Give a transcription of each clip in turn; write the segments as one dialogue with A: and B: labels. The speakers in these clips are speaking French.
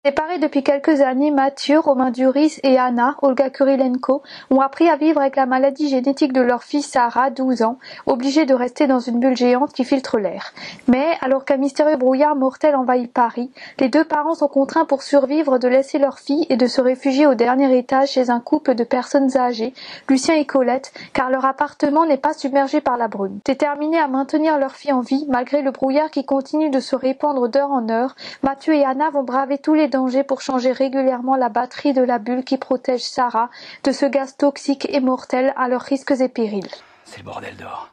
A: Séparés depuis quelques années, Mathieu, Romain Duris et Anna, Olga Kurilenko, ont appris à vivre avec la maladie génétique de leur fille Sarah, 12 ans, obligée de rester dans une bulle géante qui filtre l'air. Mais, alors qu'un mystérieux brouillard mortel envahit Paris, les deux parents sont contraints pour survivre de laisser leur fille et de se réfugier au dernier étage chez un couple de personnes âgées, Lucien et Colette, car leur appartement n'est pas submergé par la brume. Déterminés à maintenir leur fille en vie, malgré le brouillard qui continue de se répandre d'heure en heure, Mathieu et Anna vont braver tous les dangers pour changer régulièrement la batterie de la bulle qui protège Sarah de ce gaz toxique et mortel à leurs risques et périls.
B: C'est le bordel dehors.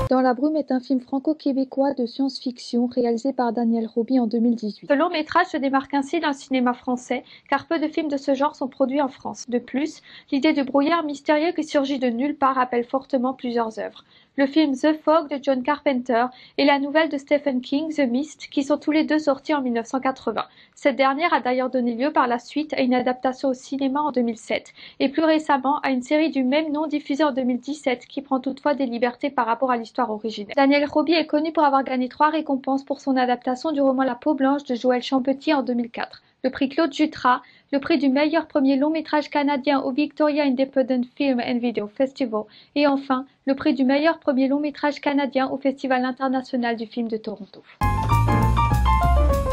A: Dans la brume est un film franco-québécois de science-fiction réalisé par Daniel Roby en 2018. Ce long métrage se démarque ainsi d'un cinéma français, car peu de films de ce genre sont produits en France. De plus, l'idée de brouillard mystérieux qui surgit de nulle part rappelle fortement plusieurs œuvres. Le film The Fog de John Carpenter et la nouvelle de Stephen King, The Mist, qui sont tous les deux sortis en 1980. Cette dernière a d'ailleurs donné lieu par la suite à une adaptation au cinéma en 2007, et plus récemment à une série du même nom diffusée en 2017, qui prend toutefois des libertés par rapport à l'histoire originelle. Daniel Roby est connu pour avoir gagné 3 récompenses pour son adaptation du roman La Peau blanche de Joël Champetier en 2004. Le prix Claude Jutras, le prix du meilleur premier long métrage canadien au Victoria Independent Film and Video Festival et enfin le prix du meilleur premier long métrage canadien au Festival international du film de Toronto.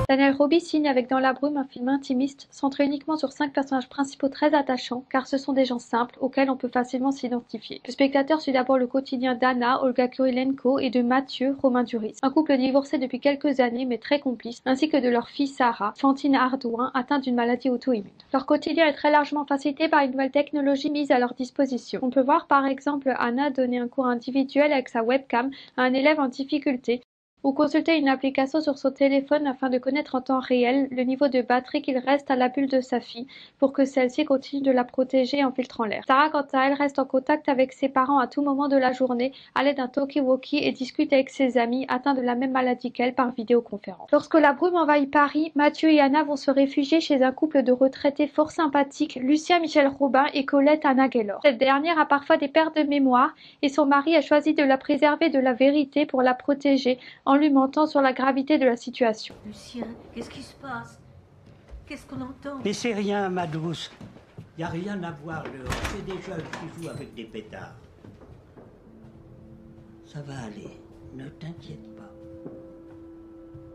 A: Daniel Roby signe avec Dans la brume un film intimiste centré uniquement sur 5 personnages principaux très attachants car ce sont des gens simples auxquels on peut facilement s'identifier. Le spectateur suit d'abord le quotidien d'Anna, Olga Kurilenko et de Mathieu, Romain Duris, un couple divorcé depuis quelques années mais très complice, ainsi que de leur fille Sarah, Fantine Ardouin, atteinte d'une maladie auto-immune. Leur quotidien est très largement facilité par une nouvelle technologie mise à leur disposition. On peut voir par exemple Anna donner un cours individuel avec sa webcam à un élève en difficulté, ou consulter une application sur son téléphone afin de connaître en temps réel le niveau de batterie qu'il reste à la bulle de sa fille pour que celle-ci continue de la protéger en filtrant l'air. Sarah, quant à elle, reste en contact avec ses parents à tout moment de la journée à l'aide d'un talkie-walkie et discute avec ses amis atteints de la même maladie qu'elle par vidéoconférence. Lorsque la brume envahit Paris, Mathieu et Anna vont se réfugier chez un couple de retraités fort sympathiques, Lucien Michel Robin et Colette Anna Gaylor. Cette dernière a parfois des pertes de mémoire et son mari a choisi de la préserver de la vérité pour la protéger en lui mentant sur la gravité de la situation.
C: Lucien, qu'est-ce qui se passe? Qu'est-ce qu'on entend?
D: Mais c'est rien, ma douce. Y a rien à voir dehors. C'est des jeunes qui jouent avec des pétards. Ça va aller. Ne t'inquiète pas.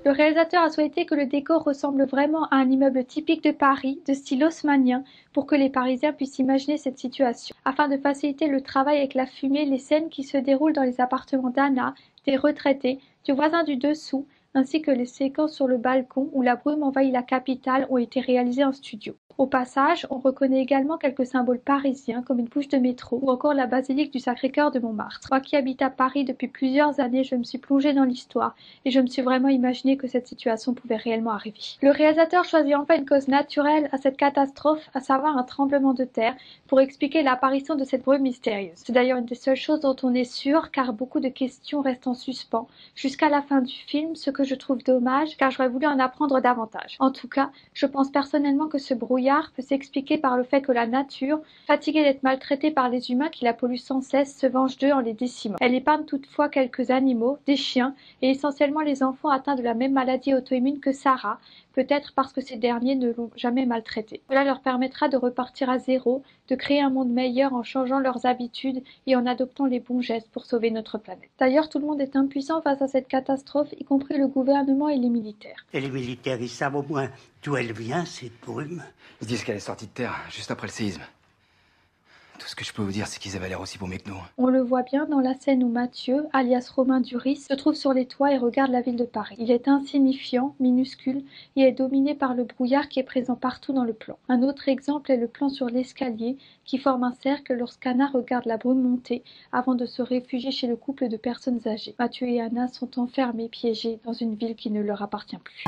A: Le réalisateur a souhaité que le décor ressemble vraiment à un immeuble typique de Paris, de style haussmannien, pour que les Parisiens puissent imaginer cette situation. Afin de faciliter le travail avec la fumée, les scènes qui se déroulent dans les appartements d'Anna, des retraités, du voisin du dessous, ainsi que les séquences sur le balcon où la brume envahit la capitale ont été réalisées en studio. Au passage, on reconnaît également quelques symboles parisiens comme une bouche de métro ou encore la basilique du Sacré-Cœur de Montmartre. Moi qui habite à Paris depuis plusieurs années, je me suis plongée dans l'histoire et je me suis vraiment imaginé que cette situation pouvait réellement arriver. Le réalisateur choisit enfin une cause naturelle à cette catastrophe, à savoir un tremblement de terre, pour expliquer l'apparition de cette brume mystérieuse. C'est d'ailleurs une des seules choses dont on est sûr car beaucoup de questions restent en suspens jusqu'à la fin du film, ce que je trouve dommage car j'aurais voulu en apprendre davantage. En tout cas, je pense personnellement que ce brouillard peut s'expliquer par le fait que la nature, fatiguée d'être maltraitée par les humains qui la polluent sans cesse, se venge d'eux en les décimant. Elle épargne toutefois quelques animaux, des chiens et essentiellement les enfants atteints de la même maladie auto-immune que Sarah, peut-être parce que ces derniers ne l'ont jamais maltraitée. Cela leur permettra de repartir à zéro, de créer un monde meilleur en changeant leurs habitudes et en adoptant les bons gestes pour sauver notre planète. D'ailleurs, tout le monde est impuissant face à cette catastrophe, y compris le gouvernement et les militaires.
D: Et les militaires, ils savent au moins d'où elle vient, cette brume?
B: Ils disent qu'elle est sortie de terre juste après le séisme. Tout ce que je peux vous dire, c'est qu'ils avaient l'air aussi paumés que nous.
A: On le voit bien dans la scène où Mathieu, alias Romain Duris, se trouve sur les toits et regarde la ville de Paris. Il est insignifiant, minuscule, et est dominé par le brouillard qui est présent partout dans le plan. Un autre exemple est le plan sur l'escalier, qui forme un cercle lorsqu'Anna regarde la brume monter, avant de se réfugier chez le couple de personnes âgées. Mathieu et Anna sont enfermés, piégés, dans une ville qui ne leur appartient plus.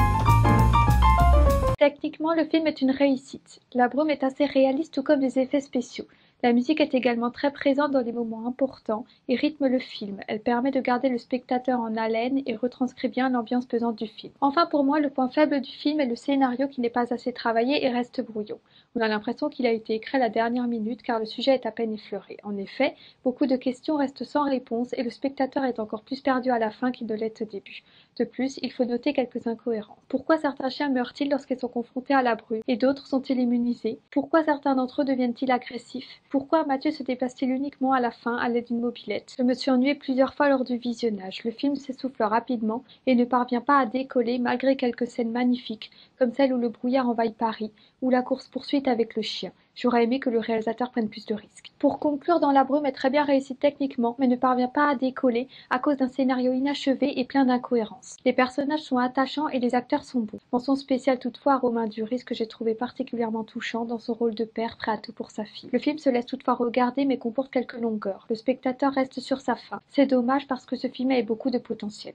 A: Techniquement, le film est une réussite. La brume est assez réaliste, tout comme les effets spéciaux. La musique est également très présente dans les moments importants et rythme le film. Elle permet de garder le spectateur en haleine et retranscrit bien l'ambiance pesante du film. Enfin, pour moi, le point faible du film est le scénario qui n'est pas assez travaillé et reste brouillon. On a l'impression qu'il a été écrit à la dernière minute car le sujet est à peine effleuré. En effet, beaucoup de questions restent sans réponse et le spectateur est encore plus perdu à la fin qu'il ne l'est au début. De plus, il faut noter quelques incohérences. Pourquoi certains chiens meurent-ils lorsqu'ils sont confrontés à la brume et d'autres sont-ils immunisés? Pourquoi certains d'entre eux deviennent-ils agressifs? Pourquoi Mathieu se déplace-t-il uniquement à la fin à l'aide d'une mobilette? Je me suis ennuyée plusieurs fois lors du visionnage. Le film s'essouffle rapidement et ne parvient pas à décoller malgré quelques scènes magnifiques, comme celle où le brouillard envahit Paris, ou la course-poursuite avec le chien. J'aurais aimé que le réalisateur prenne plus de risques. Pour conclure, Dans la brume est très bien réussi techniquement, mais ne parvient pas à décoller à cause d'un scénario inachevé et plein d'incohérences. Les personnages sont attachants et les acteurs sont bons. Mention spéciale toutefois à Romain Duris que j'ai trouvé particulièrement touchant dans son rôle de père prêt à tout pour sa fille. Le film se laisse toutefois regarder mais comporte quelques longueurs. Le spectateur reste sur sa faim. C'est dommage parce que ce film avait beaucoup de potentiel.